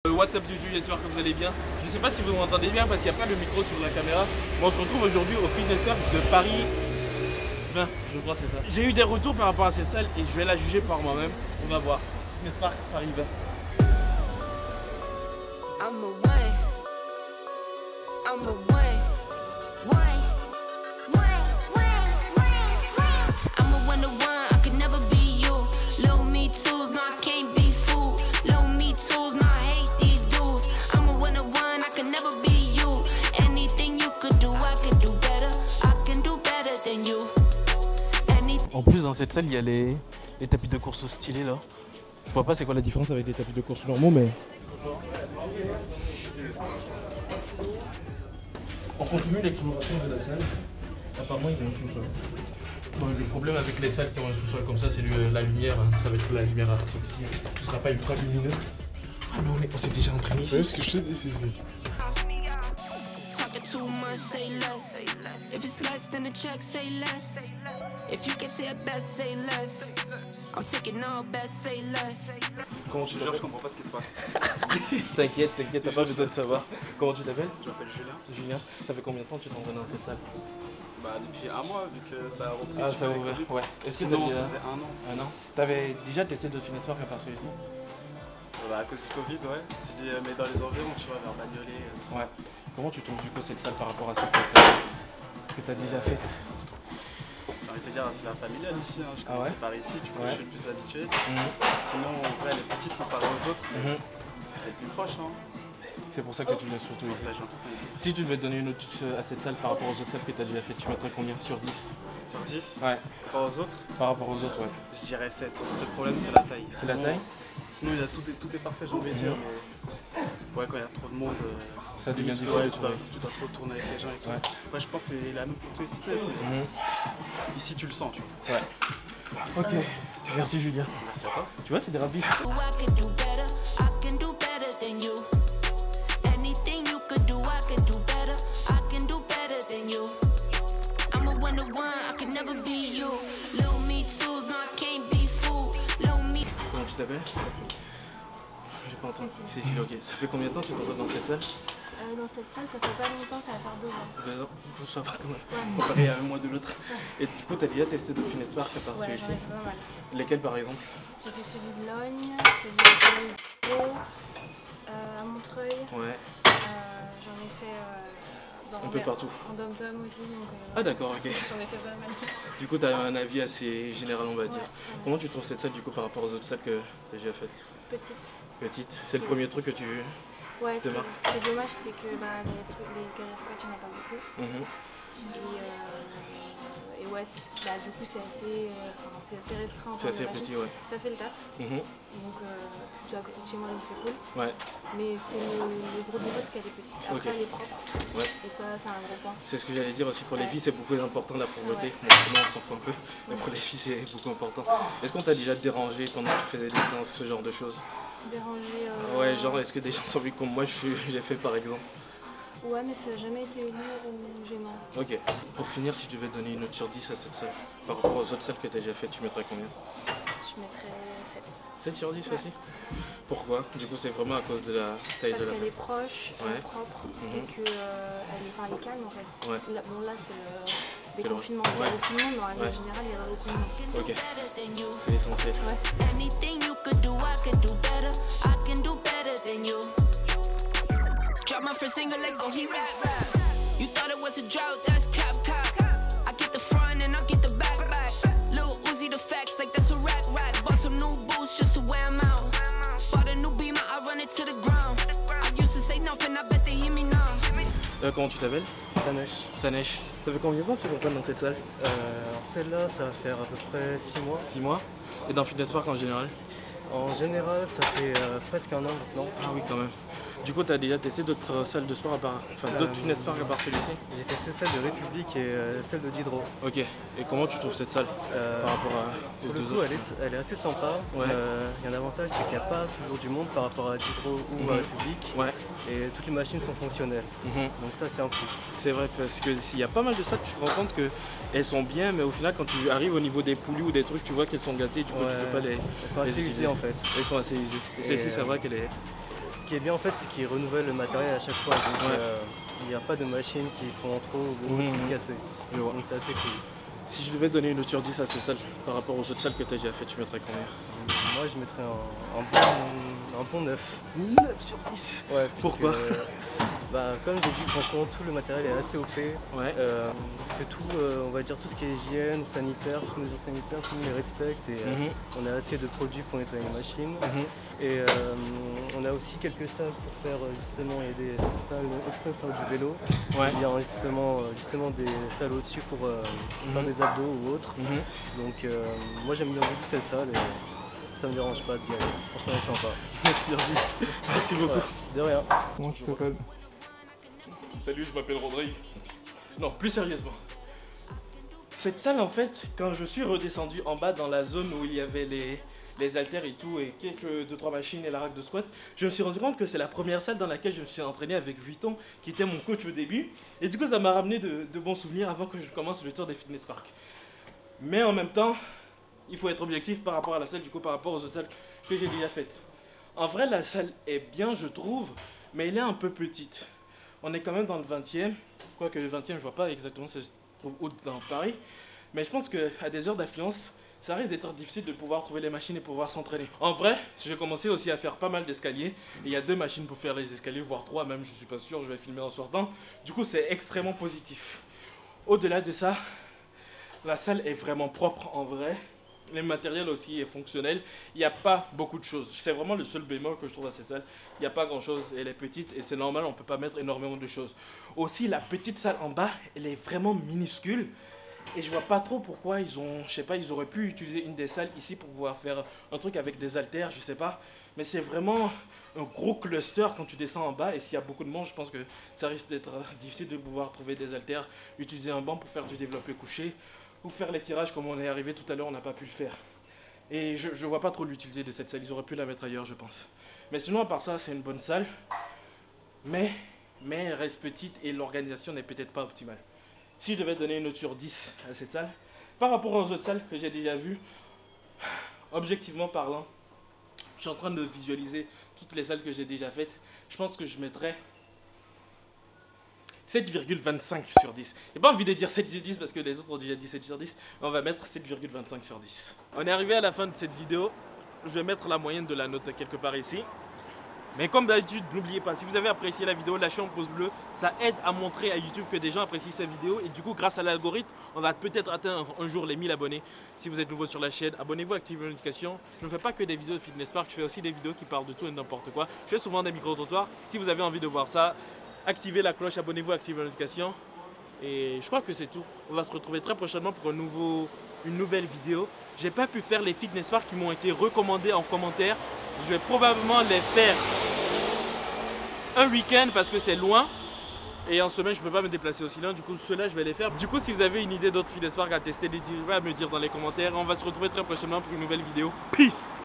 What's up YouTube, j'espère que vous allez bien. Je sais pas si vous m'entendez bien parce qu'il n'y a pas le micro sur la caméra. Mais on se retrouve aujourd'hui au Fitness Park de Paris 20, je crois c'est ça. J'ai eu des retours par rapport à cette salle et je vais la juger par moi-même. On va voir. Fitness Park Paris 20. En plus dans cette salle il y a les tapis de course stylés là. Je vois pas c'est quoi la différence avec les tapis de course normaux mais... On continue l'exploration de la salle. Apparemment il y a un sous-sol. Bon, le problème avec les salles qui ont un sous-sol comme ça c'est la lumière, hein. Ça va être la lumière artificielle. Ce sera pas ultra lumineux. Ah mais on s'est déjà entraîné ici. C'est ce que je te dis ici. Too much, say less. If it's less than a check, say less. If you can say it best, say less. I'm taking all best, say less. Comment tu t'appelles? Je comprends pas ce qui se passe. T'inquiète, t'as pas besoin de savoir. Comment tu t'appelles? Je m'appelle Julien. Julien, ça fait combien de temps que tu t'entraînes dans cette salle? Bah depuis un mois vu que ça a repris. Ah ça a ouvert, ouais. Est-ce que non, déjà... ça faisait un an. Un an. T'avais déjà testé de Fitness Park à part celui-ci? Bah à cause du Covid, ouais. Mais dans les environs, tu vois, vers Bagnolet. Ouais. Comment tu trouves du coup cette salle par rapport à celle que tu as déjà faite? J'ai envie de te dire, c'est la familiale ici, hein. Je commence par ici, tu vois, je suis le plus habitué. Sinon, en vrai, elle est petite comparée aux autres. C'est plus proche, hein. C'est pour ça que tu viens surtout ici. Si tu devais donner une note à cette salle par rapport aux autres salles que tu as déjà faites, tu mettrais combien sur 10? Sur 10? Ouais. Par rapport aux autres? Par rapport aux autres, ouais. Je dirais 7. Le seul problème, c'est la taille. C'est la taille? Sinon, tout est parfait, j'ai envie de dire, mais ouais, quand il y a trop de monde, ça devient difficile. Ouais, tu dois trop tourner avec les gens et tout. Ouais. Moi, je pense que c'est la même pour tous les fitness. Ici, tu le sens, tu vois. Ouais. Ok. Merci Julien. Merci à toi. Tu vois, c'est des rabbits. Comment tu t'appelles? J'ai pas entendu. Cécile, ok. Ça fait combien de temps que tu t'entraînes dans cette salle? Dans cette salle, ça fait pas longtemps, ça va faire 2 ans. 2 ans? Ça va quand même. Comparé à un mois de l'autre. Et du coup, t'as déjà testé d'autres Fitness Park à part celui-ci? Pas mal. Lesquels par exemple? J'ai fait celui de Logne, celui de Bordeaux, à Montreuil. Ouais. J'en ai fait un peu partout. En Dom-Tom aussi. Donc, ah d'accord, ok. J'en ai fait pas mal. Du coup, tu as un avis assez général, on va dire. Comment tu trouves cette salle du coup par rapport aux autres salles que tu as déjà faites? Petite. Petite, c'est le premier truc que tu... Ouais, ce qui est dommage, c'est que les carré squats, il n'y en a pas beaucoup. Et ouais, du coup, c'est assez restreint. C'est assez petit, ouais. Ça fait le taf. Donc, c'est à côté de chez moi, donc c'est cool. Ouais. Mais c'est le gros défaut, c'est qu'elle est petite. Après, elle est propre. Ouais. Et ça, c'est un gros point. C'est ce que j'allais dire aussi pour les filles, c'est beaucoup important la pauvreté. Bon, sinon, on s'en fout un peu. Mais pour les filles, c'est beaucoup important. Est-ce qu'on t'a déjà dérangé pendant que tu faisais des séances, ce genre de choses? Dérangé Ouais, genre, est-ce que des gens sont vus comme moi, j'ai fait par exemple? Ouais, mais ça n'a jamais été lourd ou gênant. Ok. Pour finir, si tu devais donner une note sur 10 à cette salle, par rapport aux autres salles que tu as déjà faites, tu mettrais combien? Je mettrais 7. 7 sur 10 aussi? Pourquoi? Du coup, c'est vraiment à cause de la taille de la salle? Parce qu'elle est proche, elle est propre, et qu'elle est calme en fait. Ouais. Là, bon, là, c'est le déconfinement. Il y a beaucoup de monde, mais en général, il y a beaucoup de monde. Ok. C'est essentiel. Drop my first single, let go, he rap. You thought it was a drought, that's cap. I get the front and I get the back. Lil Uzi the facts, like that's a rat. Bought some new boots just to wear them out. Bought a new beamer, I run it to the ground. I used to say nothing, I bet they hear me now. Comment tu t'appelles? Sanesh. Sanesh. Ça fait combien de temps que tu t'entraînes dans cette salle? Alors celle-là, ça va faire à peu près 6 mois. 6 mois? Et dans Fitness Park en général? En général, ça fait presque un an maintenant. Ah oui, quand même. Du coup, tu as déjà testé d'autres salles de sport, d'autres Fitness Park à part celui-ci? J'ai testé celle de République et celle de Diderot. Ok. Et comment tu trouves cette salle par rapport à pour le coup, elle est assez sympa. Il y a un avantage, c'est qu'il n'y a pas toujours du monde par rapport à Diderot ou à République. Ouais. Et toutes les machines sont fonctionnelles. Donc ça, c'est un plus. C'est vrai, parce que s'il y a pas mal de salles, tu te rends compte qu'elles sont bien, mais au final, quand tu arrives au niveau des poulies ou des trucs, tu vois qu'elles sont gâtées, du coup, tu peux pas les... Elles sont assez usées en fait. Elles sont assez usées. Et celle-ci, c'est vrai qu'elle est... qui est bien en fait, c'est qu'ils renouvellent le matériel à chaque fois. Donc il n'y a pas de machines qui sont en trop ou cassées. Donc c'est assez cool. Si je devais donner une note sur 10 à ces salles par rapport aux autres salles que tu as déjà fait, tu mettrais combien? Moi je mettrais un bon 9. 9 sur 10. Ouais, pourquoi? Comme j'ai dit, franchement tout le matériel est assez OP. Ouais. Que tout, on va dire tout ce qui est hygiène, sanitaire, toutes les mesures sanitaires, tout le monde les respecte et on a assez de produits pour nettoyer les machines. Et on a aussi quelques salles pour faire justement, il y a des salles exprès pour faire du vélo. Ouais. Il y a justement des salles au-dessus pour faire des abdos ou autres. Donc moi j'aime bien beaucoup cette salle et ça me dérange pas d'y aller. Franchement elle est sympa. 9 sur 10. Merci beaucoup. Ouais, de rien. Comment tu t'appelles? Salut, je m'appelle Rodrigue. Non, plus sérieusement. Cette salle, en fait, quand je suis redescendu en bas dans la zone où il y avait les haltères et tout, et quelques 2-3 machines et la rack de squat, je me suis rendu compte que c'est la première salle dans laquelle je me suis entraîné avec Vuitton, qui était mon coach au début. Et du coup, ça m'a ramené de bons souvenirs avant que je commence le tour des fitness parks. Mais en même temps, il faut être objectif par rapport à la salle, du coup, par rapport aux autres salles que j'ai déjà faites. En vrai, la salle est bien, je trouve, mais elle est un peu petite. On est quand même dans le 20e, quoique le 20e, je vois pas exactement si ça se trouve où dans Paris. Mais je pense qu'à des heures d'affluence, ça risque d'être difficile de pouvoir trouver les machines et pouvoir s'entraîner. En vrai, j'ai commencé aussi à faire pas mal d'escaliers. Il y a 2 machines pour faire les escaliers, voire 3 même, je suis pas sûr, je vais filmer en sortant. Du coup, c'est extrêmement positif. Au-delà de ça, la salle est vraiment propre en vrai. Le matériel aussi est fonctionnel. Il n'y a pas beaucoup de choses. C'est vraiment le seul bémol que je trouve à cette salle. Il n'y a pas grand chose. Elle est petite et c'est normal, on ne peut pas mettre énormément de choses. Aussi, la petite salle en bas, elle est vraiment minuscule. Et je vois pas trop pourquoi ils auraient pu utiliser une des salles ici pour pouvoir faire un truc avec des haltères, je sais pas. Mais c'est vraiment un gros cluster quand tu descends en bas. Et s'il y a beaucoup de monde, je pense que ça risque d'être difficile de pouvoir trouver des haltères, utiliser un banc pour faire du développé couché. Ou faire les tirages comme on est arrivé tout à l'heure, on n'a pas pu le faire. Et je vois pas trop l'utilité de cette salle, ils auraient pu la mettre ailleurs je pense. Mais sinon à part ça, c'est une bonne salle. Mais elle reste petite et l'organisation n'est peut-être pas optimale. Si je devais donner une note sur 10 à cette salle, par rapport aux autres salles que j'ai déjà vues, objectivement parlant, je suis en train de visualiser toutes les salles que j'ai déjà faites, je pense que je mettrais 7,25 sur 10. J'ai pas envie de dire 7 sur 10 parce que les autres ont déjà dit 7 sur 10. Mais on va mettre 7,25 sur 10. On est arrivé à la fin de cette vidéo. Je vais mettre la moyenne de la note quelque part ici. Mais comme d'habitude, n'oubliez pas, si vous avez apprécié la vidéo, lâchez un pouce bleu. Ça aide à montrer à YouTube que des gens apprécient cette vidéo. Et du coup, grâce à l'algorithme, on va peut-être atteindre un jour les 1000 abonnés. Si vous êtes nouveau sur la chaîne, abonnez-vous, activez les notifications. Je ne fais pas que des vidéos de Fitness Park, je fais aussi des vidéos qui parlent de tout et n'importe quoi. Je fais souvent des micro-trottoirs. Si vous avez envie de voir ça, activez la cloche, abonnez-vous, activez les notifications. Et je crois que c'est tout. On va se retrouver très prochainement pour une nouvelle vidéo. J'ai pas pu faire les fitness parks qui m'ont été recommandés en commentaire. Je vais probablement les faire un week-end parce que c'est loin. Et en semaine, je peux pas me déplacer aussi loin. Du coup, ceux-là, je vais les faire. Du coup, si vous avez une idée d'autres fitness parks à tester, n'hésitez pas à me dire dans les commentaires. On va se retrouver très prochainement pour une nouvelle vidéo. Peace!